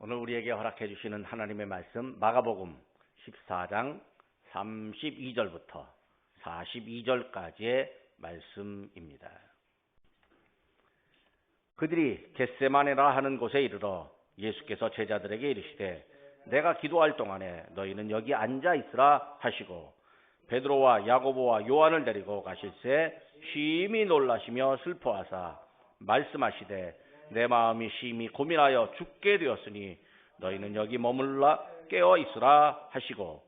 오늘 우리에게 허락해 주시는 하나님의 말씀 마가복음 14장 32절부터 42절까지의 말씀입니다. 그들이 겟세마네라 하는 곳에 이르러 예수께서 제자들에게 이르시되 내가 기도할 동안에 너희는 여기 앉아 있으라 하시고 베드로와 야고보와 요한을 데리고 가실새 심히 놀라시며 슬퍼하사 말씀하시되 내 마음이 심히 고민하여 죽게 되었으니 너희는 여기 머물러 깨어 있으라 하시고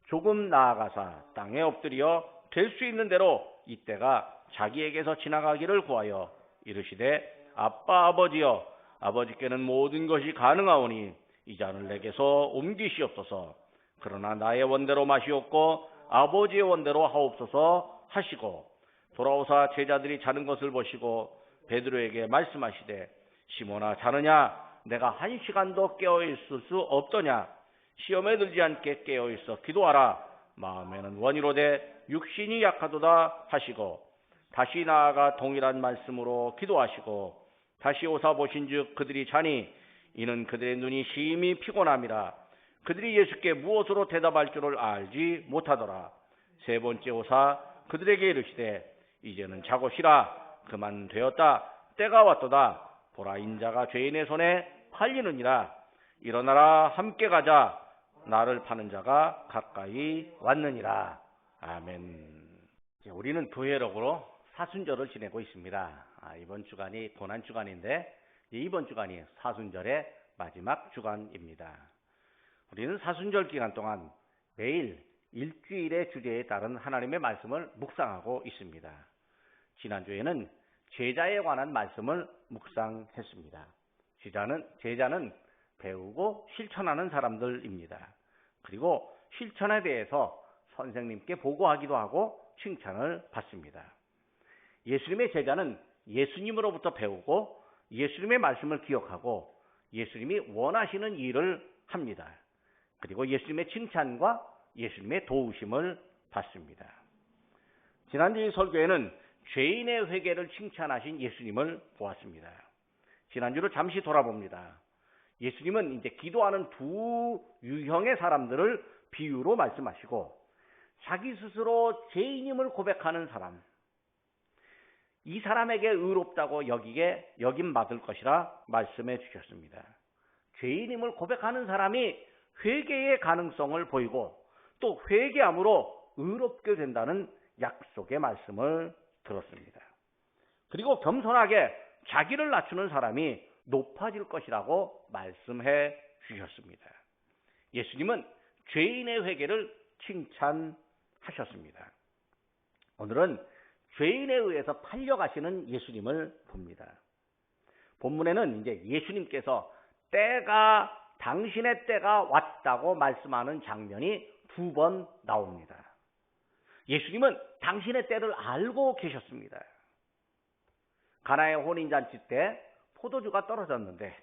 조금 나아가사 땅에 엎드려 될 수 있는 대로 이때가 자기에게서 지나가기를 구하여 이르시되 아빠 아버지여 아버지께는 모든 것이 가능하오니 이 잔을 내게서 옮기시옵소서. 그러나 나의 원대로 마시옵고 아버지의 원대로 하옵소서 하시고 돌아오사 제자들이 자는 것을 보시고 베드로에게 말씀하시되 시몬아 자느냐 내가 1시간도 깨어있을 수 없더냐 시험에 들지 않게 깨어있어 기도하라 마음에는 원이로되 육신이 약하도다 하시고 다시 나아가 동일한 말씀으로 기도하시고 다시 오사 보신즉 그들이 자니 이는 그들의 눈이 심히 피곤함이라 그들이 예수께 무엇으로 대답할 줄을 알지 못하더라. 세 번째 오사 그들에게 이르시되 이제는 자고 쉬라 그만 되었다 때가 왔도다 보라 인자가 죄인의 손에 팔리느니라 일어나라 함께 가자 나를 파는 자가 가까이 왔느니라. 아멘. 우리는 교회력으로 사순절을 지내고 있습니다. 이번 주간이 고난주간인데 이번 주간이 사순절의 마지막 주간입니다. 우리는 사순절 기간 동안 매일 일주일의 주제에 따른 하나님의 말씀을 묵상하고 있습니다. 지난주에는 제자에 관한 말씀을 묵상했습니다. 제자는 배우고 실천하는 사람들입니다. 그리고 실천에 대해서 선생님께 보고하기도 하고 칭찬을 받습니다. 예수님의 제자는 예수님으로부터 배우고 예수님의 말씀을 기억하고 예수님이 원하시는 일을 합니다. 그리고 예수님의 칭찬과 예수님의 도우심을 받습니다. 지난주 설교에는 죄인의 회개를 칭찬하신 예수님을 보았습니다. 지난주를 잠시 돌아봅니다. 예수님은 이제 기도하는 두 유형의 사람들을 비유로 말씀하시고 자기 스스로 죄인임을 고백하는 사람, 이 사람에게 의롭다고 여김 받을 것이라 말씀해 주셨습니다. 죄인임을 고백하는 사람이 회개의 가능성을 보이고 또 회개함으로 의롭게 된다는 약속의 말씀을 들었습니다. 그리고 겸손하게 자기를 낮추는 사람이 높아질 것이라고 말씀해 주셨습니다. 예수님은 죄인의 회개를 칭찬하셨습니다. 오늘은 죄인에 의해서 팔려가시는 예수님을 봅니다. 본문에는 이제 예수님께서 당신의 때가 왔다고 말씀하는 장면이 2번 나옵니다. 예수님은 당신의 때를 알고 계셨습니다. 가나의 혼인잔치 때 포도주가 떨어졌는데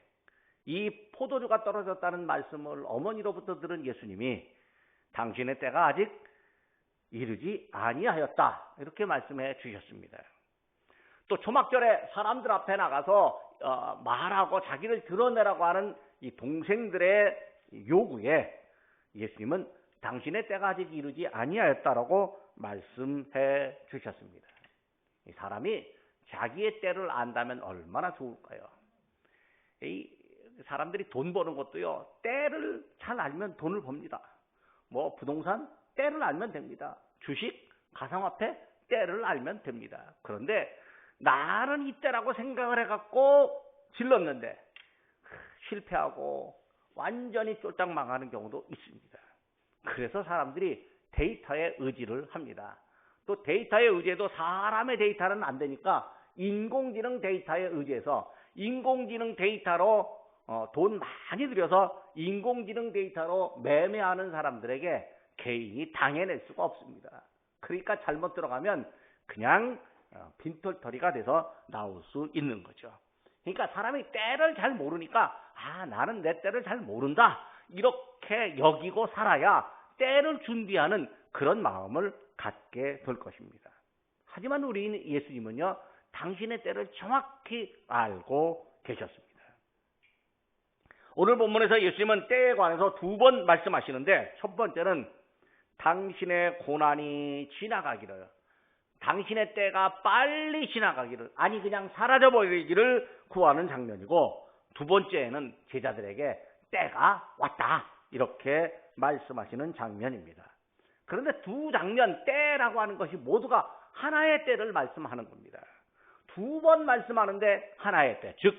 이 포도주가 떨어졌다는 말씀을 어머니로부터 들은 예수님이 당신의 때가 아직 이르지 아니하였다 이렇게 말씀해 주셨습니다. 또 초막절에 사람들 앞에 나가서 말하고 자기를 드러내라고 하는 이 동생들의 요구에 예수님은 당신의 때가 아직 이르지 아니하였다라고 말씀해 주셨습니다. 이 사람이 자기의 때를 안다면 얼마나 좋을까요? 이 사람들이 돈 버는 것도요, 때를 잘 알면 돈을 법니다. 뭐 부동산 때를 알면 됩니다. 주식, 가상화폐 때를 알면 됩니다. 그런데 나는 이때라고 생각을 해갖고 질렀는데 실패하고 완전히 쫄딱 망하는 경우도 있습니다. 그래서 사람들이 데이터에 의지를 합니다. 또 데이터에 의지해도 사람의 데이터는 안 되니까 인공지능 데이터에 의지해서 인공지능 데이터로 돈 많이 들여서 인공지능 데이터로 매매하는 사람들에게 개인이 당해낼 수가 없습니다. 그러니까 잘못 들어가면 그냥 빈털터리가 돼서 나올 수 있는 거죠. 그러니까 사람이 때를 잘 모르니까 나는 내 때를 잘 모른다 이렇게 여기고 살아야 때를 준비하는 그런 마음을 갖게 될 것입니다. 하지만 우리 예수님은요, 당신의 때를 정확히 알고 계셨습니다. 오늘 본문에서 예수님은 때에 관해서 두 번 말씀하시는데, 첫 번째는 당신의 고난이 지나가기를, 당신의 때가 빨리 지나가기를, 아니 그냥 사라져버리기를 구하는 장면이고, 두 번째는 제자들에게 때가 왔다 이렇게 말씀하시는 장면입니다. 그런데 두 장면, 때라고 하는 것이 모두가 하나의 때를 말씀하는 겁니다. 두 번 말씀하는데 하나의 때, 즉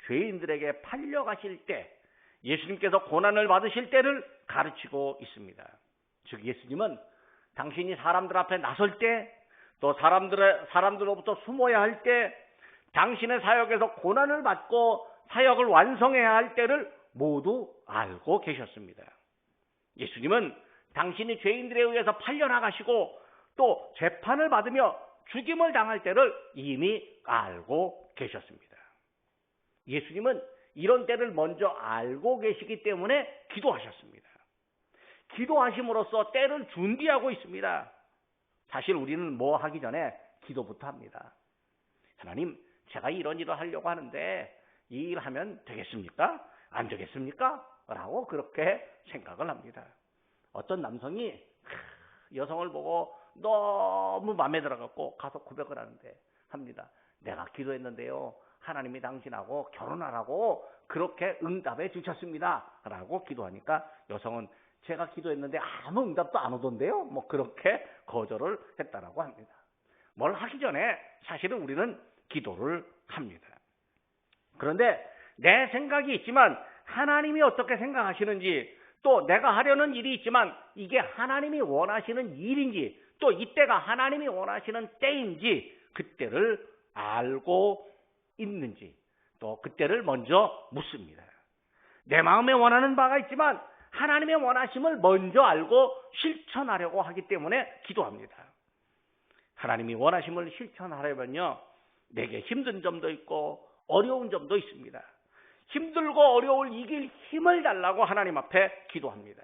죄인들에게 팔려가실 때, 예수님께서 고난을 받으실 때를 가르치고 있습니다. 즉 예수님은 당신이 사람들 앞에 나설 때, 또 사람들로부터 숨어야 할 때, 당신의 사역에서 고난을 받고 사역을 완성해야 할 때를 모두 알고 계셨습니다. 예수님은 당신이 죄인들에 의해서 팔려나가시고 또 재판을 받으며 죽임을 당할 때를 이미 알고 계셨습니다. 예수님은 이런 때를 먼저 알고 계시기 때문에 기도하셨습니다. 기도하심으로써 때를 준비하고 있습니다. 사실 우리는 뭐 하기 전에 기도부터 합니다. 하나님, 제가 이런 일을 하려고 하는데 이 일 하면 되겠습니까? 안 되겠습니까? 라고 그렇게 생각을 합니다. 어떤 남성이 여성을 보고 너무 마음에 들어갖고 가서 고백을 합니다. 내가 기도했는데요, 하나님이 당신하고 결혼하라고 그렇게 응답해 주셨습니다 라고 기도하니까 여성은 제가 기도했는데 아무 응답도 안 오던데요, 뭐 그렇게 거절을 했다라고 합니다. 뭘 하기 전에 사실은 우리는 기도를 합니다. 그런데 내 생각이 있지만 하나님이 어떻게 생각하시는지, 또 내가 하려는 일이 있지만 이게 하나님이 원하시는 일인지, 또 이때가 하나님이 원하시는 때인지 그때를 알고 있는지, 또 그때를 먼저 묻습니다. 내 마음에 원하는 바가 있지만 하나님의 원하심을 먼저 알고 실천하려고 하기 때문에 기도합니다. 하나님이 원하심을 실천하려면요, 내게 힘든 점도 있고 어려운 점도 있습니다. 힘들고 어려움을 이길 힘을 달라고 하나님 앞에 기도합니다.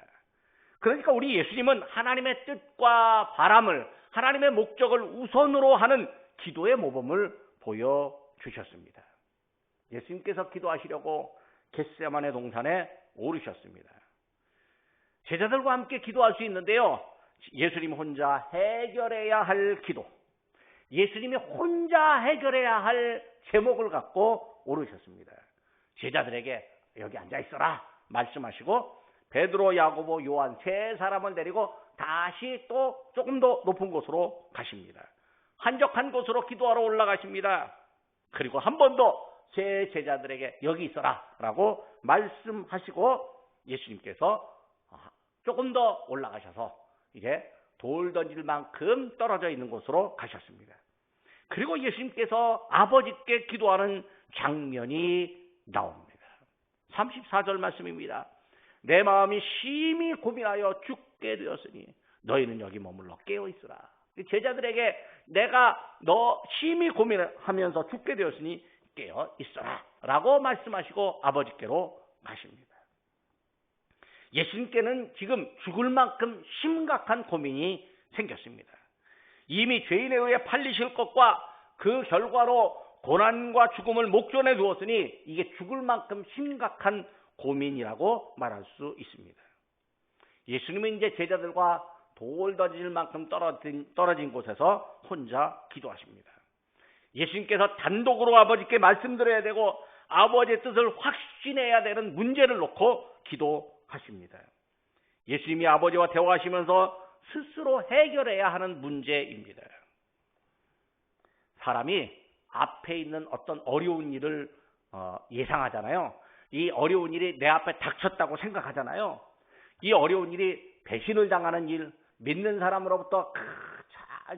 그러니까 우리 예수님은 하나님의 뜻과 바람을, 하나님의 목적을 우선으로 하는 기도의 모범을 보여주셨습니다. 예수님께서 기도하시려고 겟세마네 동산에 오르셨습니다. 제자들과 함께 기도할 수 있는데요, 예수님 혼자 해결해야 할 기도, 예수님이 혼자 해결해야 할 제목을 갖고 오르셨습니다. 제자들에게 여기 앉아있어라 말씀하시고 베드로, 야고보, 요한 세 사람을 데리고 다시 또 조금 더 높은 곳으로 가십니다. 한적한 곳으로 기도하러 올라가십니다. 그리고 한 번 더 제 제자들에게 여기 있어라 라고 말씀하시고 예수님께서 조금 더 올라가셔서 이제 돌 던질 만큼 떨어져 있는 곳으로 가셨습니다. 그리고 예수님께서 아버지께 기도하는 장면이 나옵니다. 34절 말씀입니다. 내 마음이 심히 고민하여 죽게 되었으니 너희는 여기 머물러 깨어있으라. 제자들에게 내가 너 심히 고민하면서 죽게 되었으니 깨어있어라 라고 말씀하시고 아버지께로 가십니다. 예수님께는 지금 죽을 만큼 심각한 고민이 생겼습니다. 이미 죄인에 의해 팔리실 것과 그 결과로 고난과 죽음을 목전에 두었으니 이게 죽을 만큼 심각한 고민이라고 말할 수 있습니다. 예수님은 이제 제자들과 돌 던질 만큼 떨어진 곳에서 혼자 기도하십니다. 예수님께서 단독으로 아버지께 말씀드려야 되고 아버지의 뜻을 확신해야 되는 문제를 놓고 기도하십니다. 예수님이 아버지와 대화하시면서 스스로 해결해야 하는 문제입니다. 사람이 앞에 있는 어떤 어려운 일을 예상하잖아요. 이 어려운 일이 내 앞에 닥쳤다고 생각하잖아요. 이 어려운 일이 배신을 당하는 일, 믿는 사람으로부터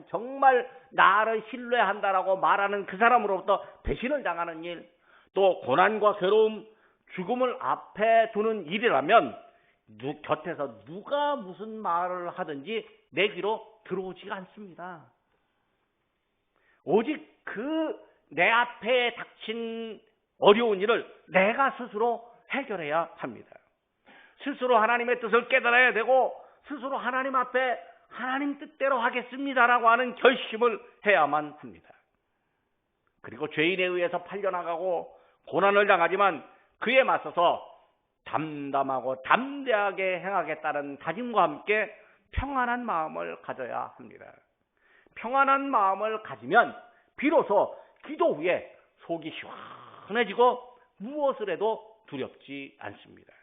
정말 나를 신뢰한다라고 말하는 그 사람으로부터 배신을 당하는 일, 또 고난과 괴로움, 죽음을 앞에 두는 일이라면 곁에서 누가 무슨 말을 하든지 내 귀로 들어오지가 않습니다. 오직 그 내 앞에 닥친 어려운 일을 내가 스스로 해결해야 합니다. 스스로 하나님의 뜻을 깨달아야 되고 스스로 하나님 앞에 하나님 뜻대로 하겠습니다라고 하는 결심을 해야만 합니다. 그리고 죄인에 의해서 팔려나가고 고난을 당하지만 그에 맞서서 담담하고 담대하게 행하겠다는 다짐과 함께 평안한 마음을 가져야 합니다. 평안한 마음을 가지면 비로소 기도 후에 속이 시원해지고 무엇을 해도 두렵지 않습니다.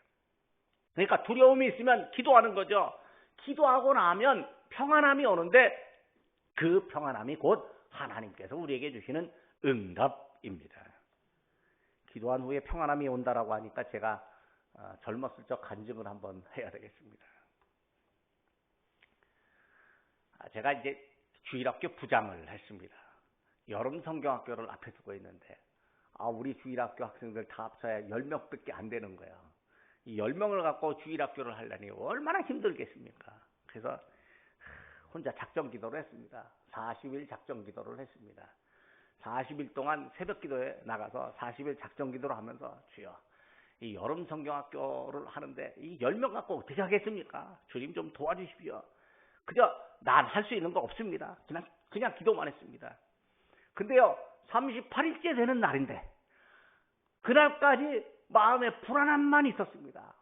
그러니까 두려움이 있으면 기도하는 거죠. 기도하고 나면 평안함이 오는데 그 평안함이 곧 하나님께서 우리에게 주시는 응답입니다. 기도한 후에 평안함이 온다라고 하니까 제가 젊었을 적 간증을 한번 해야 되겠습니다. 제가 이제 주일학교 부장을 했습니다. 여름 성경학교를 앞에 두고 있는데 우리 주일학교 학생들 다 합쳐야 10명밖에 안 되는 거예요. 이 10명을 갖고 주일학교를 하려니 얼마나 힘들겠습니까? 그래서 혼자 작정 기도를 했습니다. 40일 작정 기도를 했습니다. 40일 동안 새벽 기도에 나가서 40일 작정 기도를 하면서 주여 이 여름 성경학교를 하는데 이 10명 갖고 어떻게 하겠습니까? 주님 좀 도와주십시오. 그저 난 할 수 있는 거 없습니다. 그냥 기도만 했습니다. 근데요 38일째 되는 날인데 그날까지 마음에 불안함만 있었습니다.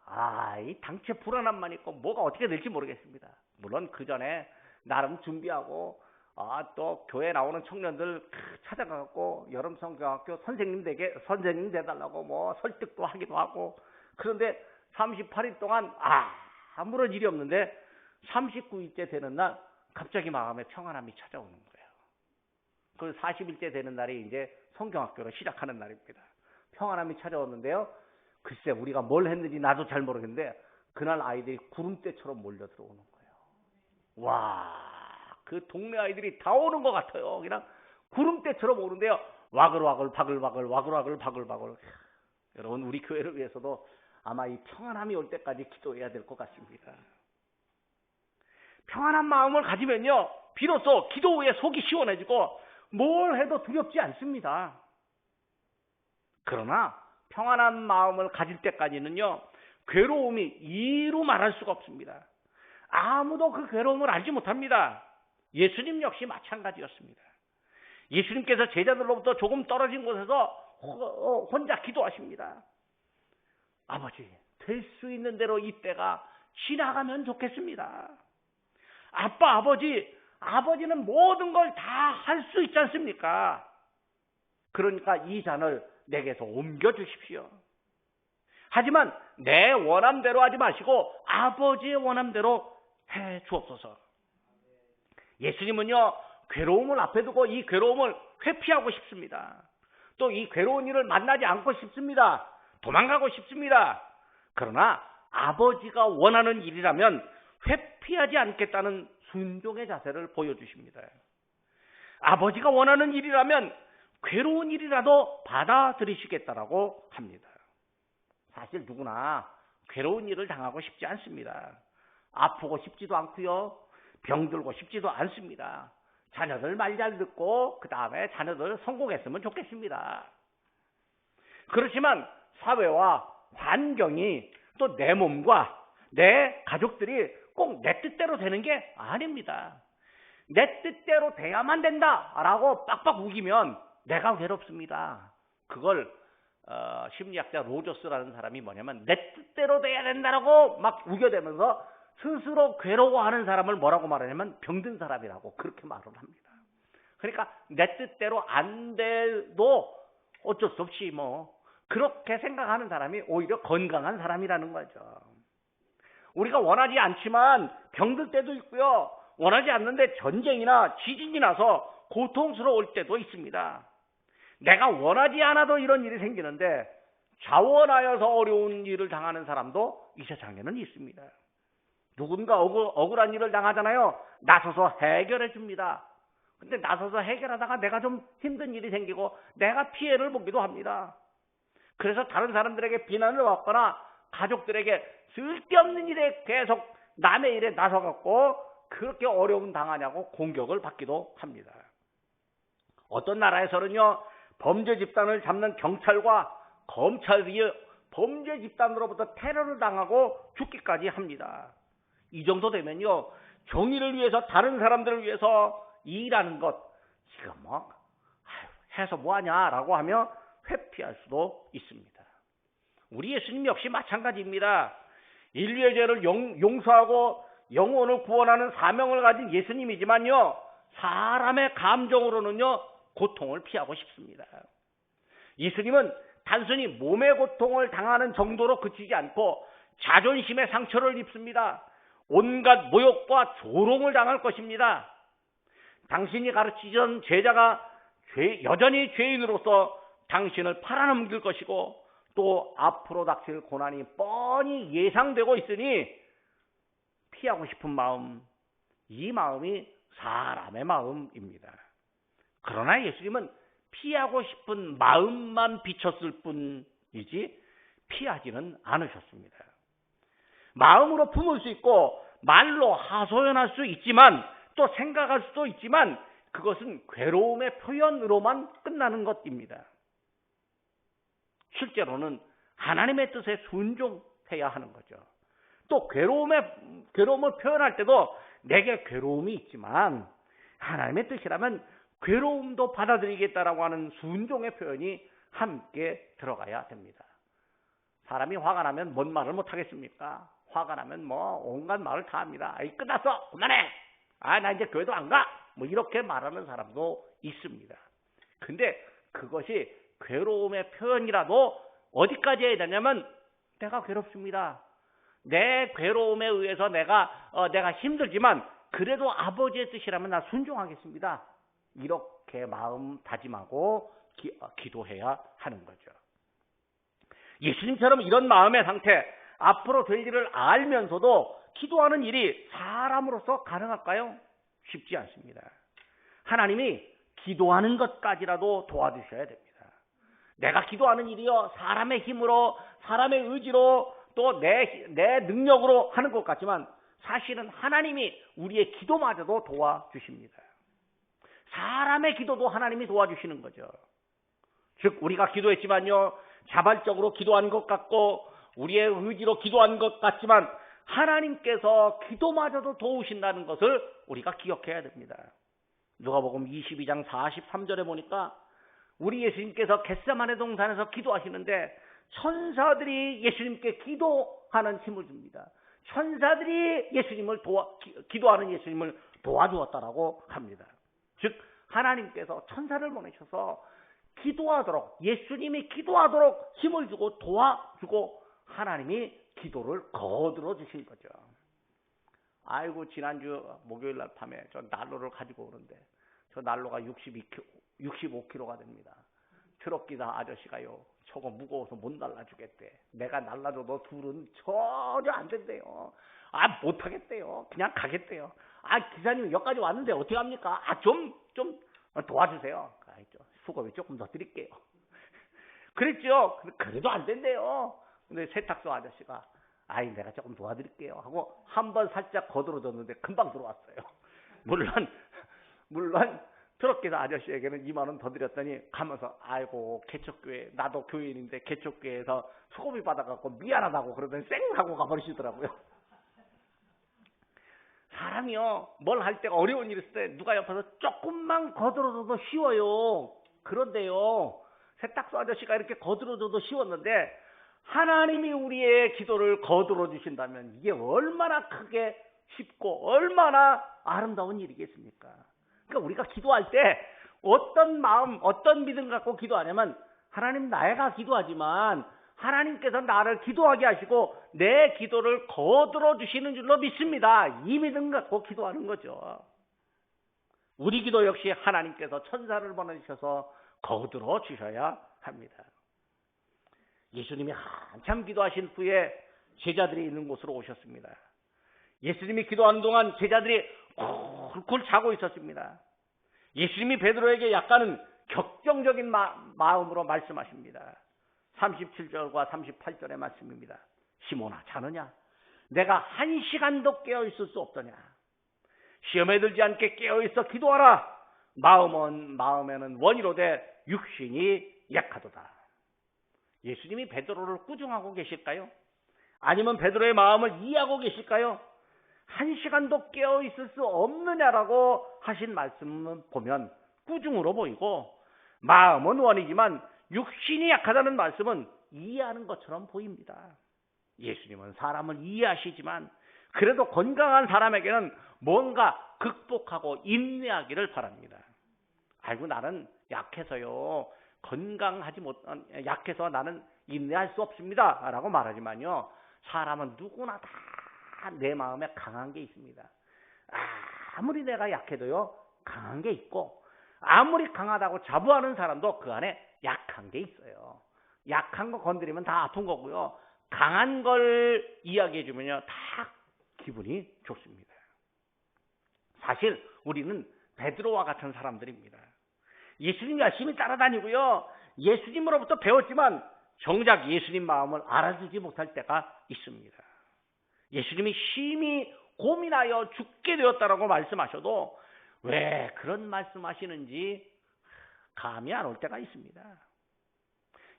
이 당최 불안함만 있고 뭐가 어떻게 될지 모르겠습니다. 물론 그 전에 나름 준비하고 또 교회 나오는 청년들 찾아가고 여름 성경학교 선생님 돼달라고 뭐 설득도 하기도 하고 그런데 38일 동안 아무런 일이 없는데 39일째 되는 날 갑자기 마음에 평안함이 찾아오는 거예요. 그 40일째 되는 날이 이제 성경학교를 시작하는 날입니다. 평안함이 찾아왔는데요. 글쎄 우리가 뭘 했는지 나도 잘 모르겠는데 그날 아이들이 구름대처럼 몰려 들어오는 거예요. 와, 그 동네 아이들이 다 오는 것 같아요. 그냥 구름대처럼 오는데요. 와글와글 바글바글 와글와글 바글바글. 여러분 우리 교회를 위해서도 아마 이 평안함이 올 때까지 기도해야 될 것 같습니다. 평안한 마음을 가지면요 비로소 기도 후에 속이 시원해지고 뭘 해도 두렵지 않습니다. 그러나 평안한 마음을 가질 때까지는요 괴로움이 이루 말할 수가 없습니다. 아무도 그 괴로움을 알지 못합니다. 예수님 역시 마찬가지였습니다. 예수님께서 제자들로부터 조금 떨어진 곳에서 혼자 기도하십니다. 아버지, 될 수 있는 대로 이 때가 지나가면 좋겠습니다. 아버지는 모든 걸 다 할 수 있지 않습니까? 그러니까 이 잔을 내게서 옮겨 주십시오. 하지만 내 원함대로 하지 마시고 아버지의 원함대로 해 주옵소서. 예수님은요 괴로움을 앞에 두고 이 괴로움을 회피하고 싶습니다. 또 이 괴로운 일을 만나지 않고 싶습니다. 도망가고 싶습니다. 그러나 아버지가 원하는 일이라면 회피하지 않겠다는 순종의 자세를 보여주십니다. 아버지가 원하는 일이라면 괴로운 일이라도 받아들이시겠다라고 합니다. 사실 누구나 괴로운 일을 당하고 싶지 않습니다. 아프고 싶지도 않고요. 병들고 싶지도 않습니다. 자녀들 말 잘 듣고 그 다음에 자녀들 성공했으면 좋겠습니다. 그렇지만 사회와 환경이 또 내 몸과 내 가족들이 꼭 내 뜻대로 되는 게 아닙니다. 내 뜻대로 돼야만 된다라고 빡빡 우기면 내가 괴롭습니다. 그걸 심리학자 로저스라는 사람이 뭐냐면 내 뜻대로 돼야 된다라고 막 우겨대면서 스스로 괴로워하는 사람을 뭐라고 말하냐면 병든 사람이라고 그렇게 말을 합니다. 그러니까 내 뜻대로 안 돼도 어쩔 수 없이 그렇게 생각하는 사람이 오히려 건강한 사람이라는 거죠. 우리가 원하지 않지만 병들 때도 있고요. 원하지 않는데 전쟁이나 지진이 나서 고통스러울 때도 있습니다. 내가 원하지 않아도 이런 일이 생기는데 자원하여서 어려운 일을 당하는 사람도 이 세상에는 있습니다. 누군가 억울한 일을 당하잖아요. 나서서 해결해 줍니다. 근데 나서서 해결하다가 내가 좀 힘든 일이 생기고 내가 피해를 보기도 합니다. 그래서 다른 사람들에게 비난을 받거나 가족들에게 쓸데없는 일에 계속 남의 일에 나서갖고 그렇게 어려움 당하냐고 공격을 받기도 합니다. 어떤 나라에서는요 범죄 집단을 잡는 경찰과 검찰이 범죄 집단으로부터 테러를 당하고 죽기까지 합니다. 이 정도 되면요 정의를 위해서 다른 사람들을 위해서 일하는 것 지금 해서 뭐하냐라고 하며 회피할 수도 있습니다. 우리 예수님 역시 마찬가지입니다. 인류의 죄를 용서하고 영혼을 구원하는 사명을 가진 예수님이지만요, 사람의 감정으로는요 고통을 피하고 싶습니다. 예수님은 단순히 몸의 고통을 당하는 정도로 그치지 않고 자존심의 상처를 입습니다. 온갖 모욕과 조롱을 당할 것입니다. 당신이 가르치던 제자가 여전히 죄인으로서 당신을 팔아넘길 것이고 또 앞으로 닥칠 고난이 뻔히 예상되고 있으니 피하고 싶은 마음, 이 마음이 사람의 마음입니다. 그러나 예수님은 피하고 싶은 마음만 비쳤을 뿐이지 피하지는 않으셨습니다. 마음으로 품을 수 있고 말로 하소연할 수 있지만 또 생각할 수도 있지만 그것은 괴로움의 표현으로만 끝나는 것입니다. 실제로는 하나님의 뜻에 순종해야 하는 거죠. 또 괴로움을 표현할 때도 내게 괴로움이 있지만 하나님의 뜻이라면 괴로움도 받아들이겠다라고 하는 순종의 표현이 함께 들어가야 됩니다. 사람이 화가 나면 뭔 말을 못 하겠습니까? 화가 나면 온갖 말을 다 합니다. 아이, 끝났어, 그만해. 나 이제 교회도 안 가. 이렇게 말하는 사람도 있습니다. 근데 그것이 괴로움의 표현이라도 어디까지 해야 되냐면 내가 괴롭습니다. 내 괴로움에 의해서 내가 힘들지만 그래도 아버지의 뜻이라면 나 순종하겠습니다. 이렇게 마음 다짐하고 기도해야 하는 거죠. 예수님처럼 이런 마음의 상태, 앞으로 될 일을 알면서도 기도하는 일이 사람으로서 가능할까요? 쉽지 않습니다. 하나님이 기도하는 것까지라도 도와주셔야 됩니다. 내가 기도하는 일이요, 사람의 힘으로, 사람의 의지로, 또 내 능력으로 하는 것 같지만 사실은 하나님이 우리의 기도마저도 도와주십니다. 사람의 기도도 하나님이 도와주시는 거죠. 즉 우리가 기도했지만요, 자발적으로 기도한 것 같고 우리의 의지로 기도한 것 같지만 하나님께서 기도마저도 도우신다는 것을 우리가 기억해야 됩니다. 누가복음 22장 43절에 보니까 우리 예수님께서 겟세마네 동산에서 기도하시는데 천사들이 예수님께 기도하는 힘을 줍니다. 천사들이 기도하는 예수님을 도와주었다라고 합니다. 즉 하나님께서 천사를 보내셔서 기도하도록, 예수님이 기도하도록 힘을 주고 도와주고 하나님이 기도를 거들어 주신 거죠. 아이고, 지난주 목요일 날 밤에 저 난로를 가지고 오는데 저 난로가 65kg가 됩니다. 트럭기사 아저씨가요, 저거 무거워서 못 날라주겠대. 내가 날라줘도 둘은 전혀 안 된대요. 못하겠대요. 그냥 가겠대요. 기사님 여기까지 왔는데 어떻게 합니까? 좀 도와주세요. 수고비 조금 더 드릴게요. 그랬죠. 그래도 안 된대요. 근데 세탁소 아저씨가 내가 조금 도와드릴게요 하고 한번 살짝 거들어줬는데 금방 들어왔어요. 물론 트럭기사 아저씨에게는 2만 원 더 드렸더니 가면서 아이고, 개척교회, 나도 교인인데 개척교회에서 수고비 받아갖고 미안하다고 그러더니 쌩 하고 가버리시더라고요. 사람이요, 뭘 할 때가 어려운 일 있을 때 누가 옆에서 조금만 거들어줘도 쉬워요. 그런데요, 세탁소 아저씨가 이렇게 거들어줘도 쉬웠는데 하나님이 우리의 기도를 거들어 주신다면 이게 얼마나 크게 쉽고 얼마나 아름다운 일이겠습니까? 그러니까 우리가 기도할 때 어떤 마음, 어떤 믿음 갖고 기도하냐면 하나님, 내가 기도하지만 하나님께서 나를 기도하게 하시고 내 기도를 거들어 주시는 줄로 믿습니다. 이 믿음 갖고 기도하는 거죠. 우리 기도 역시 하나님께서 천사를 보내주셔서 거들어 주셔야 합니다. 예수님이 한참 기도하신 후에 제자들이 있는 곳으로 오셨습니다. 예수님이 기도하는 동안 제자들이 굴굴 자고 있었습니다. 예수님이 베드로에게 약간은 격정적인 마음으로 말씀하십니다. 37절과 38절의 말씀입니다. 시몬아, 자느냐? 내가 1시간도 깨어있을 수 없더냐? 시험에 들지 않게 깨어있어 기도하라. 마음에는 원이로되 육신이 약하도다. 예수님이 베드로를 꾸중하고 계실까요? 아니면 베드로의 마음을 이해하고 계실까요? 1시간도 깨어있을 수 없느냐라고 하신 말씀을 보면 꾸중으로 보이고, 마음은 원이지만 육신이 약하다는 말씀은 이해하는 것처럼 보입니다. 예수님은 사람을 이해하시지만 그래도 건강한 사람에게는 뭔가 극복하고 인내하기를 바랍니다. 아이고 나는 약해서요. 약해서 나는 인내할 수 없습니다. 라고 말하지만요. 사람은 누구나 다 내 마음에 강한 게 있습니다. 아무리 내가 약해도요. 강한 게 있고 아무리 강하다고 자부하는 사람도 그 안에 약한 게 있어요. 약한 거 건드리면 다 아픈 거고요. 강한 걸 이야기해 주면요. 다 기분이 좋습니다. 사실 우리는 베드로와 같은 사람들입니다. 예수님 열심히 따라다니고요. 예수님으로부터 배웠지만 정작 예수님 마음을 알아주지 못할 때가 있습니다. 예수님이 심히 고민하여 죽게 되었다라고 말씀하셔도 왜 그런 말씀하시는지 감이 안 올 때가 있습니다.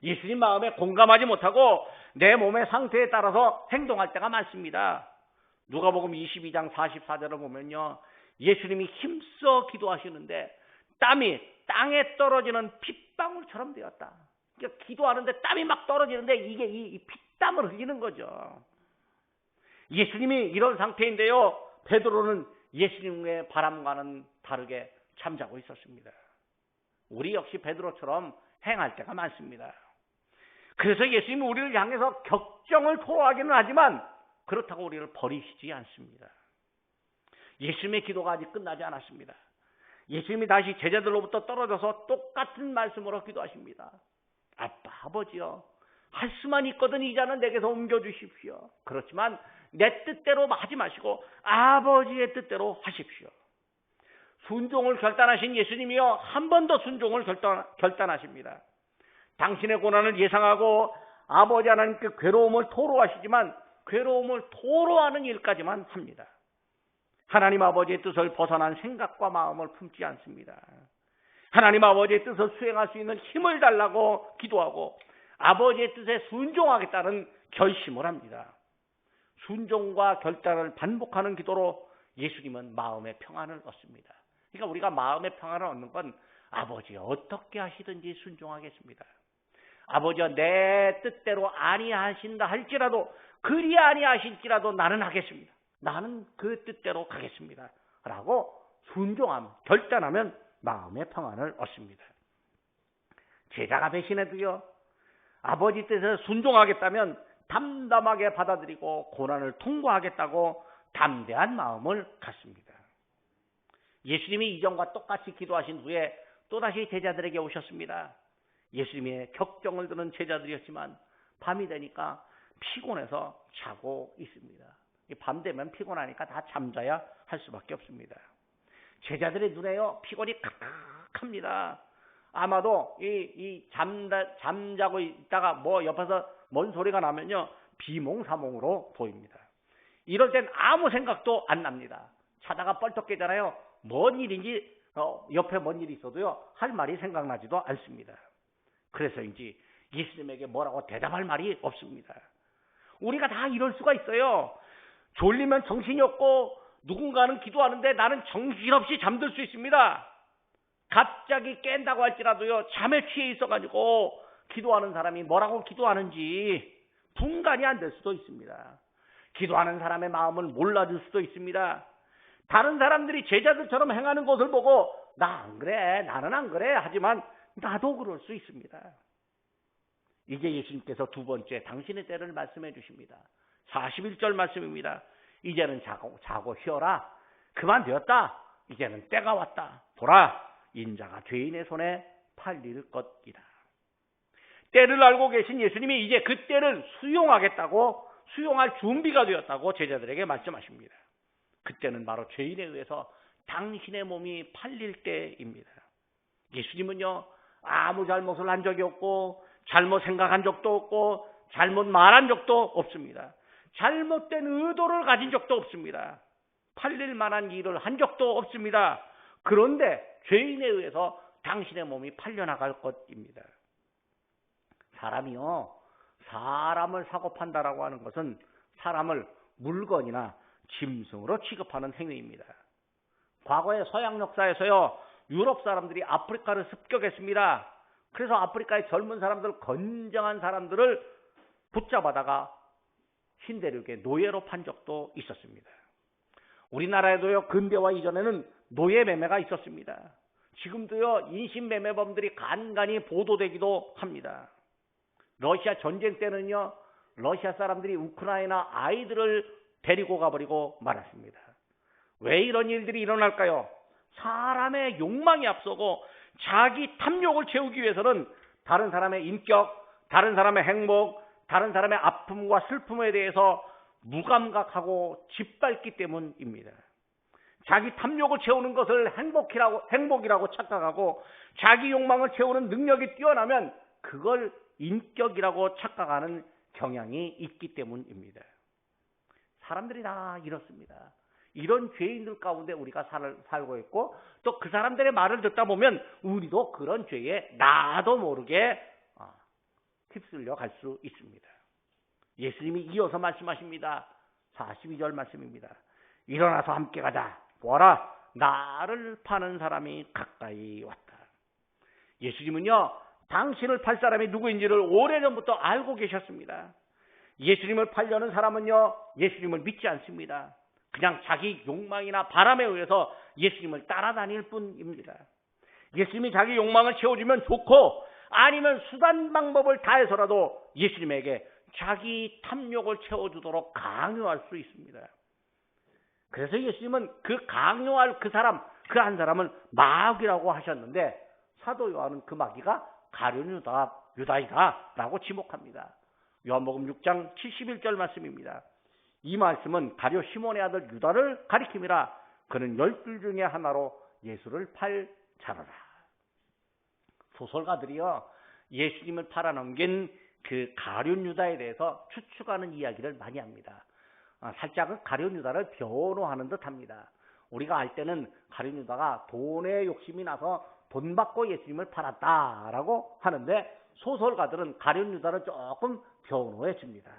예수님 마음에 공감하지 못하고 내 몸의 상태에 따라서 행동할 때가 많습니다. 누가복음 22장 44절을 보면요. 예수님이 힘써 기도하시는데 땀이 땅에 떨어지는 핏방울처럼 되었다. 그러니까 기도하는데 땀이 막 떨어지는데 이게 이 핏땀을 흘리는 거죠. 예수님이 이런 상태인데요. 베드로는 예수님의 바람과는 다르게 잠자고 있었습니다. 우리 역시 베드로처럼 행할 때가 많습니다. 그래서 예수님이 우리를 향해서 격정을 토로하기는 하지만 그렇다고 우리를 버리시지 않습니다. 예수님의 기도가 아직 끝나지 않았습니다. 예수님이 다시 제자들로부터 떨어져서 똑같은 말씀으로 기도하십니다. 아버지요. 할 수만 있거든 이 잔은 내게서 옮겨주십시오. 그렇지만 내 뜻대로 하지 마시고 아버지의 뜻대로 하십시오. 순종을 결단하신 예수님이요. 한 번 더 순종을 결단하십니다. 당신의 고난을 예상하고 아버지 하나님께 괴로움을 토로하시지만 괴로움을 토로하는 일까지만 합니다. 하나님 아버지의 뜻을 벗어난 생각과 마음을 품지 않습니다. 하나님 아버지의 뜻을 수행할 수 있는 힘을 달라고 기도하고 아버지의 뜻에 순종하겠다는 결심을 합니다. 순종과 결단을 반복하는 기도로 예수님은 마음의 평안을 얻습니다. 그러니까 우리가 마음의 평안을 얻는 건 아버지 어떻게 하시든지 순종하겠습니다. 아버지가 내 뜻대로 아니하신다 할지라도 그리 아니하실지라도 나는 하겠습니다. 나는 그 뜻대로 가겠습니다. 라고 순종하면 결단하면 마음의 평안을 얻습니다. 제자가 배신해도요. 아버지 뜻에 순종하겠다면 담담하게 받아들이고 고난을 통과하겠다고 담대한 마음을 갖습니다. 예수님이 이전과 똑같이 기도하신 후에 또다시 제자들에게 오셨습니다. 예수님의 격정을 드는 제자들이었지만 밤이 되니까 피곤해서 자고 있습니다. 밤 되면 피곤하니까 다 잠자야 할 수밖에 없습니다. 제자들의 눈에요 피곤이 가득합니다. 아마도 잠자고 있다가 뭐 옆에서 뭔 소리가 나면요 비몽사몽으로 보입니다. 이럴 땐 아무 생각도 안 납니다. 자다가 뻘떡 깨잖아요. 뭔 일인지 옆에 뭔 일이 있어도요 할 말이 생각나지도 않습니다. 그래서인지 예수님에게 뭐라고 대답할 말이 없습니다. 우리가 다 이럴 수가 있어요. 졸리면 정신이 없고 누군가는 기도하는데 나는 정신없이 잠들 수 있습니다. 갑자기 깬다고 할지라도요 잠에 취해 있어가지고 기도하는 사람이 뭐라고 기도하는지 분간이 안 될 수도 있습니다. 기도하는 사람의 마음을 몰라줄 수도 있습니다. 다른 사람들이 제자들처럼 행하는 것을 보고 나 안 그래 나는 안 그래 하지만 나도 그럴 수 있습니다. 이제 예수님께서 두 번째 당신의 때를 말씀해 주십니다. 41절 말씀입니다. 이제는 자고 쉬어라. 그만 되었다. 이제는 때가 왔다. 보라 인자가 죄인의 손에 팔릴 것이다. 때를 알고 계신 예수님이 이제 그 때를 수용하겠다고 수용할 준비가 되었다고 제자들에게 말씀하십니다. 그때는 바로 죄인에 의해서 당신의 몸이 팔릴 때입니다. 예수님은요 아무 잘못을 한 적이 없고 잘못 생각한 적도 없고 잘못 말한 적도 없습니다. 잘못된 의도를 가진 적도 없습니다. 팔릴 만한 일을 한 적도 없습니다. 그런데 죄인에 의해서 당신의 몸이 팔려나갈 것입니다. 사람이요 사람을 사고 판다라고 하는 것은 사람을 물건이나 짐승으로 취급하는 행위입니다. 과거의 서양 역사에서요 유럽 사람들이 아프리카를 습격했습니다. 그래서 아프리카의 젊은 사람들, 건장한 사람들을 붙잡아다가 신대륙의 노예로 판 적도 있었습니다. 우리나라에도요, 근대화 이전에는 노예 매매가 있었습니다. 지금도요, 인신매매범들이 간간히 보도되기도 합니다. 러시아 전쟁 때는요, 러시아 사람들이 우크라이나 아이들을 데리고 가버리고 말았습니다. 왜 이런 일들이 일어날까요? 사람의 욕망이 앞서고 자기 탐욕을 채우기 위해서는 다른 사람의 인격, 다른 사람의 행복, 다른 사람의 아픔과 슬픔에 대해서 무감각하고 짓밟기 때문입니다. 자기 탐욕을 채우는 것을 행복이라고 착각하고 자기 욕망을 채우는 능력이 뛰어나면 그걸 인격이라고 착각하는 경향이 있기 때문입니다. 사람들이 다 이렇습니다. 이런 죄인들 가운데 우리가 살고 있고 또 그 사람들의 말을 듣다 보면 우리도 그런 죄에 나도 모르게 휩쓸려 갈 수 있습니다. 예수님이 이어서 말씀하십니다. 42절 말씀입니다. 일어나서 함께 가자. 보아라, 나를 파는 사람이 가까이 왔다. 예수님은요, 당신을 팔 사람이 누구인지를 오래전부터 알고 계셨습니다. 예수님을 팔려는 사람은요, 예수님을 믿지 않습니다. 그냥 자기 욕망이나 바람에 의해서 예수님을 따라다닐 뿐입니다. 예수님이 자기 욕망을 채워주면 좋고 아니면 수단 방법을 다해서라도 예수님에게 자기 탐욕을 채워주도록 강요할 수 있습니다. 그래서 예수님은 그 강요할 그 한 사람을 마귀라고 하셨는데 사도 요한은 그 마귀가 가룟 유다이다라고 지목합니다. 요한복음 6장 71절 말씀입니다. 이 말씀은 가룟 시몬의 아들 유다를 가리킴이라. 그는 12 중에 하나로 예수를 팔 자로라. 소설가들이요, 예수님을 팔아넘긴 그 가룟 유다에 대해서 추측하는 이야기를 많이 합니다. 살짝은 가룟 유다를 변호하는 듯합니다. 우리가 알 때는 가룟 유다가 돈에 욕심이 나서 돈 받고 예수님을 팔았다라고 하는데 소설가들은 가룟 유다를 조금 변호해 줍니다.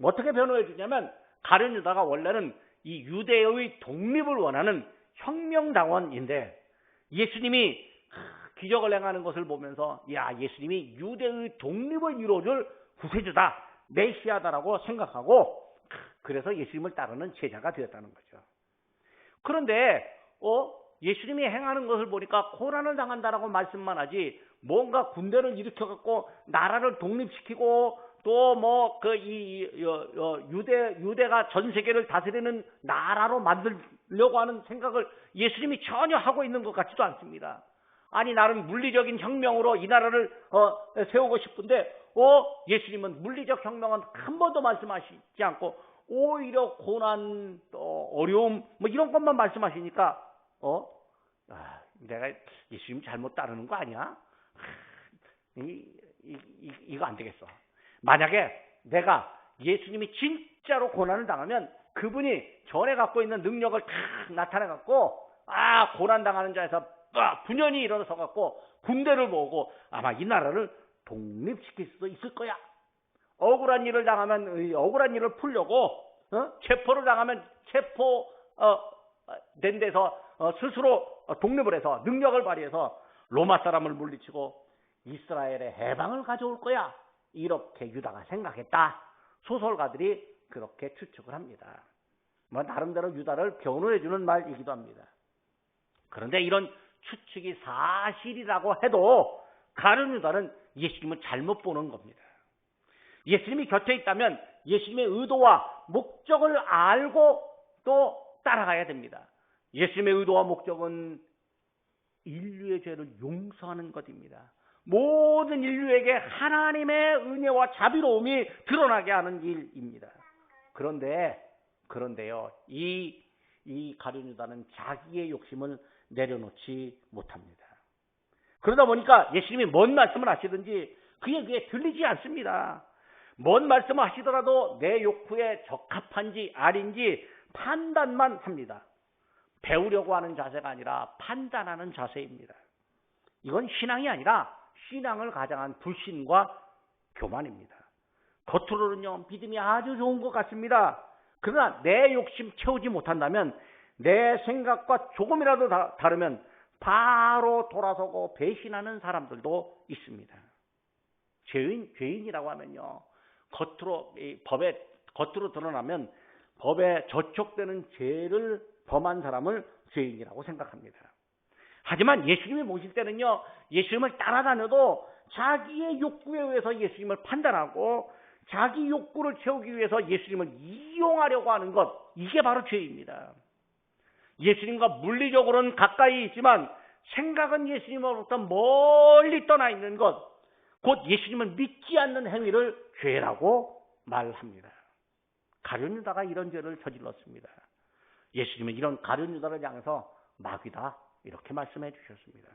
어떻게 변호해 주냐면 가룟 유다가 원래는 이 유대의 독립을 원하는 혁명당원인데 예수님이 기적을 행하는 것을 보면서 예수님이 유대의 독립을 이루어줄 구세주다, 메시아다라고 생각하고 그래서 예수님을 따르는 제자가 되었다는 거죠. 그런데 예수님이 행하는 것을 보니까 고난을 당한다라고 말씀만 하지 뭔가 군대를 일으켜갖고 나라를 독립시키고 또 유대가 전 세계를 다스리는 나라로 만들려고 하는 생각을 예수님이 전혀 하고 있는 것 같지도 않습니다. 아니 나는 물리적인 혁명으로 이 나라를 세우고 싶은데 예수님은 물리적 혁명은 한 번도 말씀하시지 않고 오히려 고난, 어려움 이런 것만 말씀하시니까 내가 예수님 잘못 따르는 거 아니야? 이거 안 되겠어. 만약에 내가 예수님이 진짜로 고난을 당하면 그분이 전에 갖고 있는 능력을 다 나타내 갖고 고난 당하는 자에서 분연히 일어서 갖고 군대를 모으고 아마 이 나라를 독립시킬 수도 있을 거야. 억울한 일을 당하면 억울한 일을 풀려고 체포를 당하면 체포된 데서 스스로 독립을 해서 능력을 발휘해서 로마 사람을 물리치고 이스라엘의 해방을 가져올 거야. 이렇게 유다가 생각했다. 소설가들이 그렇게 추측을 합니다. 나름대로 유다를 변호해주는 말이기도 합니다. 그런데 이런 추측이 사실이라고 해도 가룟 유다는 예수님을 잘못 보는 겁니다. 예수님이 곁에 있다면 예수님의 의도와 목적을 알고 또 따라가야 됩니다. 예수님의 의도와 목적은 인류의 죄를 용서하는 것입니다. 모든 인류에게 하나님의 은혜와 자비로움이 드러나게 하는 일입니다. 그런데요, 이 가룟 유다는 자기의 욕심을 내려놓지 못합니다. 그러다 보니까 예수님이 뭔 말씀을 하시든지 그의 귀에 들리지 않습니다. 뭔 말씀을 하시더라도 내 욕구에 적합한지 아닌지 판단만 합니다. 배우려고 하는 자세가 아니라 판단하는 자세입니다. 이건 신앙이 아니라 신앙을 가장한 불신과 교만입니다. 겉으로는요, 믿음이 아주 좋은 것 같습니다. 그러나 내 욕심 채우지 못한다면 내 생각과 조금이라도 다르면 바로 돌아서고 배신하는 사람들도 있습니다. 죄인이라고 하면요, 겉으로 드러나면 법에 저촉되는 죄를 범한 사람을 죄인이라고 생각합니다. 하지만 예수님이 모실 때는요, 예수님을 따라다녀도 자기의 욕구에 의해서 예수님을 판단하고 자기 욕구를 채우기 위해서 예수님을 이용하려고 하는 것, 이게 바로 죄입니다. 예수님과 물리적으로는 가까이 있지만 생각은 예수님으로부터 멀리 떠나 있는 것, 곧 예수님을 믿지 않는 행위를 죄라고 말합니다. 가룟 유다가 이런 죄를 저질렀습니다. 예수님은 이런 가룟 유다를 향해서 마귀다, 이렇게 말씀해 주셨습니다.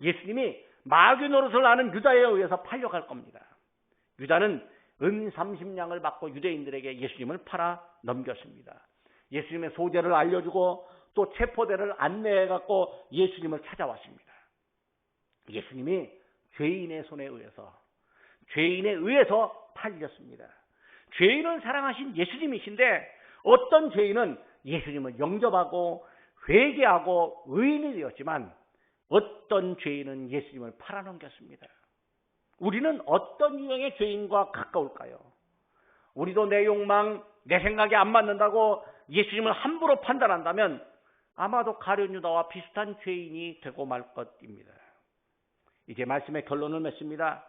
예수님이 마귀 노릇을 하는 유다에 의해서 팔려갈 겁니다. 유다는 은 30냥을 받고 유대인들에게 예수님을 팔아 넘겼습니다. 예수님의 소재를 알려주고 또 체포대를 안내해갖고 예수님을 찾아왔습니다. 예수님이 죄인의 손에 의해서, 죄인에 의해서 팔렸습니다. 죄인을 사랑하신 예수님이신데 어떤 죄인은 예수님을 영접하고 회개하고 의인이 되었지만 어떤 죄인은 예수님을 팔아넘겼습니다. 우리는 어떤 유형의 죄인과 가까울까요? 우리도 내 욕망, 내 생각에 안 맞는다고 예수님을 함부로 판단한다면 아마도 가룟 유다와 비슷한 죄인이 되고 말 것입니다. 이제 말씀의 결론을 맺습니다.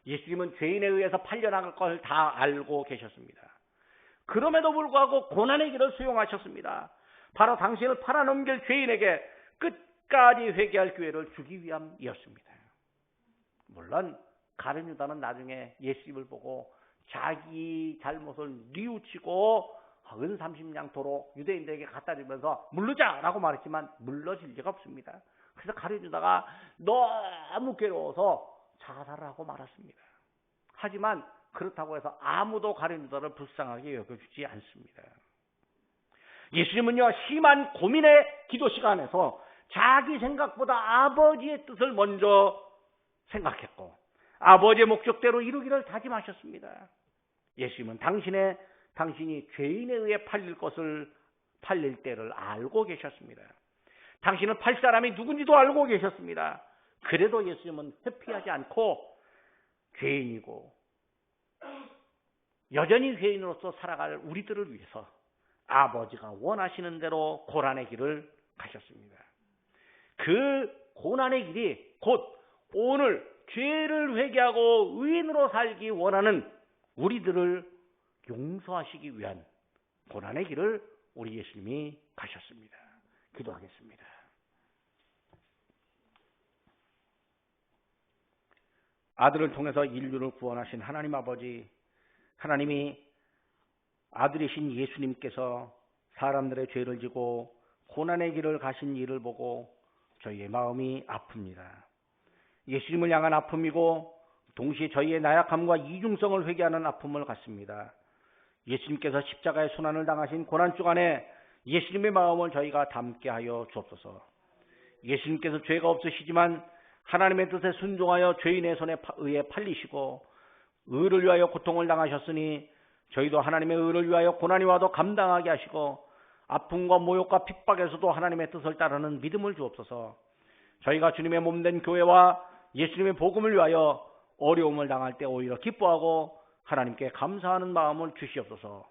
예수님은 죄인에 의해서 팔려나갈 걸 다 알고 계셨습니다. 그럼에도 불구하고 고난의 길을 수용하셨습니다. 바로 당신을 팔아넘길 죄인에게 끝까지 회개할 기회를 주기 위함이었습니다. 물론 가룟 유다는 나중에 예수님을 보고 자기 잘못을 뉘우치고 은 30냥 도로 유대인들에게 갖다 주면서 물르자라고 말했지만 물러질 리가 없습니다. 그래서 가룟 유다가 너무 괴로워서 자살을 하고 말았습니다. 하지만 그렇다고 해서 아무도 가룟 유다를 불쌍하게 여겨주지 않습니다. 예수님은요, 심한 고민의 기도 시간에서 자기 생각보다 아버지의 뜻을 먼저 생각했고 아버지의 목적대로 이루기를 다짐하셨습니다. 예수님은 당신이 죄인에 의해 팔릴 때를 알고 계셨습니다. 당신은 팔 사람이 누군지도 알고 계셨습니다. 그래도 예수님은 회피하지 않고 죄인이고 여전히 죄인으로서 살아갈 우리들을 위해서 아버지가 원하시는 대로 고난의 길을 가셨습니다. 그 고난의 길이 곧 오늘 죄를 회개하고 의인으로 살기 원하는 우리들을 용서하시기 위한 고난의 길을 우리 예수님이 가셨습니다. 기도하겠습니다. 아들을 통해서 인류를 구원하신 하나님 아버지, 하나님이 아들이신 예수님께서 사람들의 죄를 지고 고난의 길을 가신 일을 보고 저희의 마음이 아픕니다. 예수님을 향한 아픔이고 동시에 저희의 나약함과 이중성을 회개하는 아픔을 갖습니다. 예수님께서 십자가의 순환을 당하신 고난 주간에 예수님의 마음을 저희가 담게 하여 주옵소서. 예수님께서 죄가 없으시지만 하나님의 뜻에 순종하여 죄인의 손에 의해 팔리시고 의를 위하여 고통을 당하셨으니 저희도 하나님의 의를 위하여 고난이 와도 감당하게 하시고 아픔과 모욕과 핍박에서도 하나님의 뜻을 따르는 믿음을 주옵소서. 저희가 주님의 몸된 교회와 예수님의 복음을 위하여 어려움을 당할 때 오히려 기뻐하고 하나님께 감사하는 마음을 주시옵소서.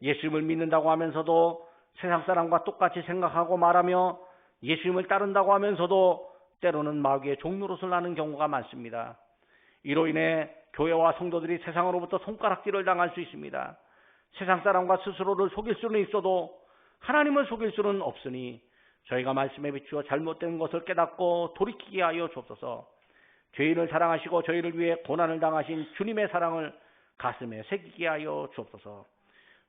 예수님을 믿는다고 하면서도 세상 사람과 똑같이 생각하고 말하며 예수님을 따른다고 하면서도 때로는 마귀의 종노릇을 하는 경우가 많습니다. 이로 인해 교회와 성도들이 세상으로부터 손가락질을 당할 수 있습니다. 세상 사람과 스스로를 속일 수는 있어도 하나님을 속일 수는 없으니 저희가 말씀에 비추어 잘못된 것을 깨닫고 돌이키게 하여 주옵소서. 죄인을 사랑하시고 저희를 위해 고난을 당하신 주님의 사랑을 가슴에 새기게 하여 주옵소서.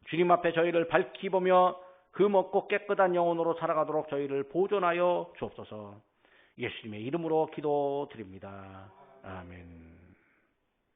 주님 앞에 저희를 밝히 보며 흠없고 깨끗한 영혼으로 살아가도록 저희를 보존하여 주옵소서. 예수님의 이름으로 기도드립니다. 아멘.